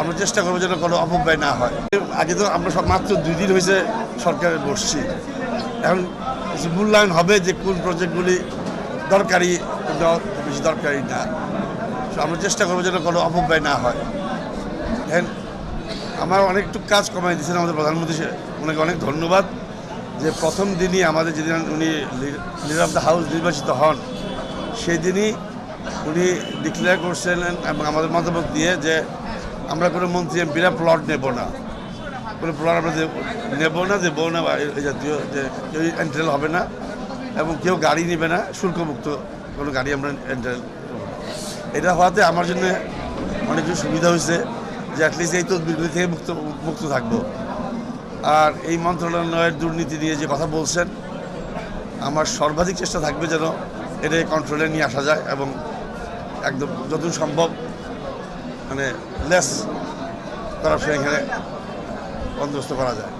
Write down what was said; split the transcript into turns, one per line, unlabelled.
আমরা চেষ্টা করবো যেন কোনো অপব্যয় না হয়। আগে তো আমরা সব মাত্র 2 দিন হয়েছে সরকারে বসছি, এখন কিছু মূল্যায়ন হবে যে কোন প্রজেক্টগুলি দরকারি, বেশি দরকারি না। আমরা চেষ্টা করবো যেন কোনো অপব্যয় না হয়। এখন আমার অনেকটু কাজ কমাই দিয়েছেন আমাদের প্রধানমন্ত্রী, ওনাকে অনেক ধন্যবাদ যে প্রথম দিনই আমাদের যেদিন উনি লিডার অফ দ্য হাউস নির্বাচিত হন সেই দিনই উনি ডিক্লেয়ার করছিলেন এবং আমাদের মতামত দিয়ে যে আমরা কোনো মন্ত্রী এমপিরা প্লট নেব না, কোনো প্লট আমরা নেব না, দেবো না, এই জাতীয় যে কেউ এন্ট্রেল হবে না এবং কেউ গাড়ি নেবে না, শুল্কমুক্ত কোনো গাড়ি আমরা এন্ট্রেল। এটা হওয়াতে আমার জন্য অনেক কিছু সুবিধা হয়েছে যে অ্যাটলিস্ট এই তদবিরগুলি থেকে মুক্ত থাকবো। আর এই মন্ত্রণালয়ের দুর্নীতি নিয়ে যে কথা বলছেন, আমার সর্বাধিক চেষ্টা থাকবে যেন এটা কন্ট্রোলে নিয়ে আসা যায় এবং একদম যতদূর সম্ভব মানে লেস করাপশন এখানে বন্দোবস্ত করা যায়।